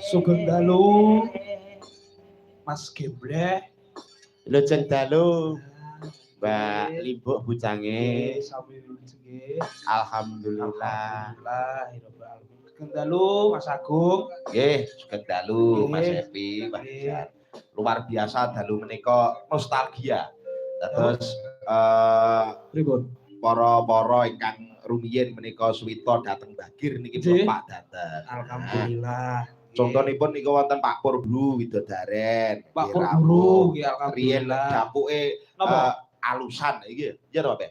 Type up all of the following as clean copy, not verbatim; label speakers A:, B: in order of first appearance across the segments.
A: Sugeng dalu Mas Gebleh.
B: Lujeng dalu Mbak Limbuk bucange. Alhamdulillah.
A: Sugeng dalu Mas Agung.
B: Nggih, sugeng dalu Mas Epi, Pak Jar. Luar biasa dalu menika nostalgia. Terus
A: pripun?
B: para ingkang rumiyin menika suwita dhateng Bagir niki Pak dateng.
A: Alhamdulillah.
B: Contonipun niku wonten Pak Pur Guru Widodaren.
A: Pak Pur Guru nggih
B: riyen
A: alhamdulillah.
B: dapuke alusan iki. Iya to Pak Be?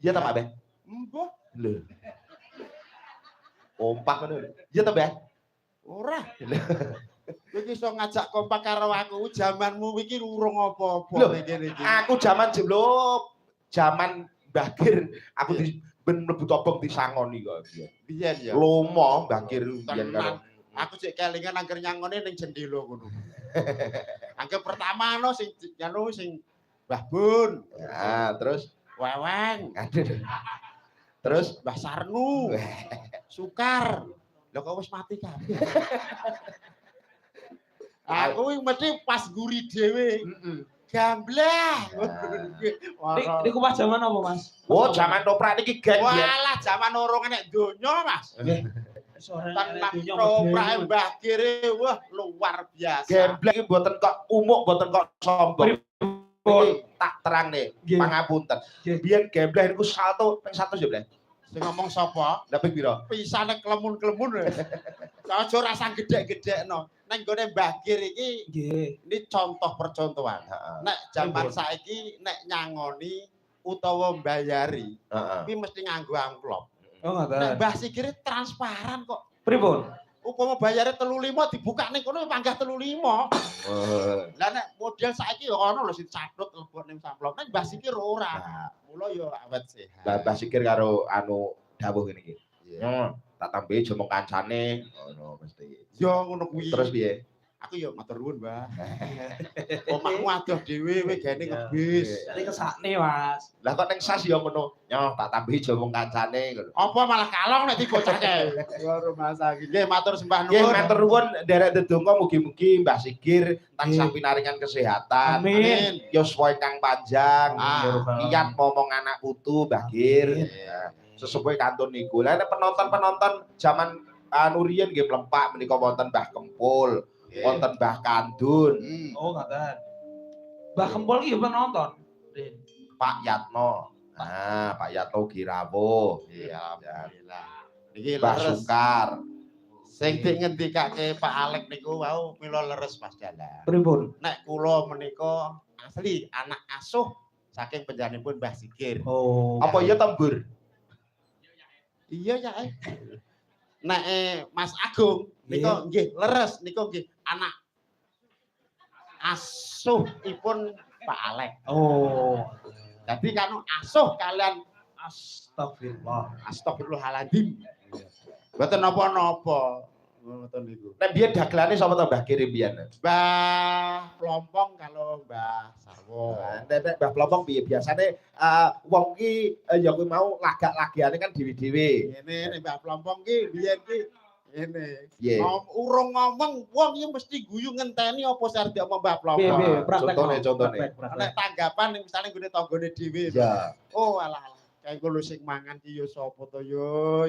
B: Iya to Pak Be?
C: Mbah.
B: Lho. Kompak ngono. Iya to Be?
C: Ora. Kowe iso ngajak kompak karo aku, jamanmu iki urung apa-apa iki.
B: Aku jaman jaman Bagir aku ben mlebu tobong disangoni kok.
C: Biyen ya.
B: Lomo Bagir biyen karo.
C: Aku cek kelingan angger nyangone ning jendela ngono. Angger pertama no sing Mbah Bun.
B: Nah, terus
C: Weweng.
B: Aduh. Terus
C: Mbah Sarnu. Sukar. Lho kok wis mati kabeh. Aku mesti pas guri dhewe. Gambleh.
A: Niku pas zaman apa, Mas?
B: Oh, zaman toprak niki geng.
C: Walah, zaman urung enek donya, Mas. Tenang toprak Mbah Kire, wah luar biasa.
B: Gambleh iki mboten kok umuk, mboten kok sombong. Iki tak terang nih, pangapunten. Biyen Gambleh niku salto ping 100 ya, Bleh.
C: Sing ngomong sapa?
B: Lah ping pira?
C: Pisane klemun-klemun. Aja rasa gedhe-gedhekno. Nang gone Mbah Kir iki nggih, ini contoh percontohan. Nek jaman saiki nek nyangoni utawa mbayari, kuwi mesti nganggo amplop.
A: Oh, ngoten.
C: Nek Mbah Sikir transparan kok.
A: Pripun?
C: Upama bayare 35 dibuka ning kono panggah 35. Lah nek model saiki ya ono lho sing cathut lebok ning amplop. Nek Mbah Sikir ora. Mula ya awet sehat.
B: Mbah Sikir karo anu dawuh ngene iki. Tak tambahi aja mung kancane ngono mesti.
C: Ya ngono kuwi.
B: Terus piye?
C: Aku ya matur nuwun, Mbah. Omahmu adoh dhewe kowe gene ngebis.
A: Jadi kesakne, Mas.
B: Lah kok ning sas ya ngono. Nyoh tak tambahi aja mung kancane ngono.
C: Apa malah kalong nek dibocahke. Ya rumah sakit. Nggih matur sembah nuwun.
B: Nggih matur nuwun nderek ndedonga mugi-mugi Mbah Sikir tansah pinaringan kesehatan.
A: Amin.
B: Yuswa ingkang panjang. Iyat momong anak putu Mbah Kir. Sesuai kantun niku. Lah penonton-penonton zaman anu riyen nggih mlempak menika wonten Mbah Kempul, wonten Mbah Kandun.
A: Oh, ngoten. Mbah Kempul iki penonton.
B: Pak Yatno. Nah, Pak Yatno Girawuh.
C: Iya, alhamdulillah. Niki
B: Mbah
C: leres.
B: Sukar.
C: Sing ngendikake Pak Alek niku wau mila leres Mas Dalan.
A: Pripun?
C: Nek kula menika asli anak asuh saking penjanipun Mbah Sikir.
A: Oh.
B: Apa iya tembur?
C: Iya ya. Nek Mas Agung niku nggih leres niku nggih anak asuhipun Pak Alek.
A: Oh.
C: Jadi kan asuh kalian
A: Astagfirullah.
C: Astagfirullahaladzim. Mboten napa-napa. Ngoten niku.
B: Nek biyen dagelane sapa to Mbah Kir biyen?
C: Mbah Plompong kalau Mbah Sarwo.
B: Nek Mbah Plompong piye biasane wong ki ya kuwi mau lagak-lagiane kan dhewe-dhewe.
C: Ngene nek Mbah Plompong ki biyen ki ngene.
B: Piye?
C: Urung ngomong wong iki mesti guyu ngenteni apa sing arep diomong Mbah Plompong.
A: Piye praktek.
B: Contone.
C: Nek tanggapan misale nggone tanggane dhewe.
B: Ya.
C: Oh alah. Kayak lho sing mangan ki ya sapa to yo.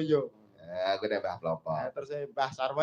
B: Aku nek Mbah Plompong.
C: Terus Mbah Sarwo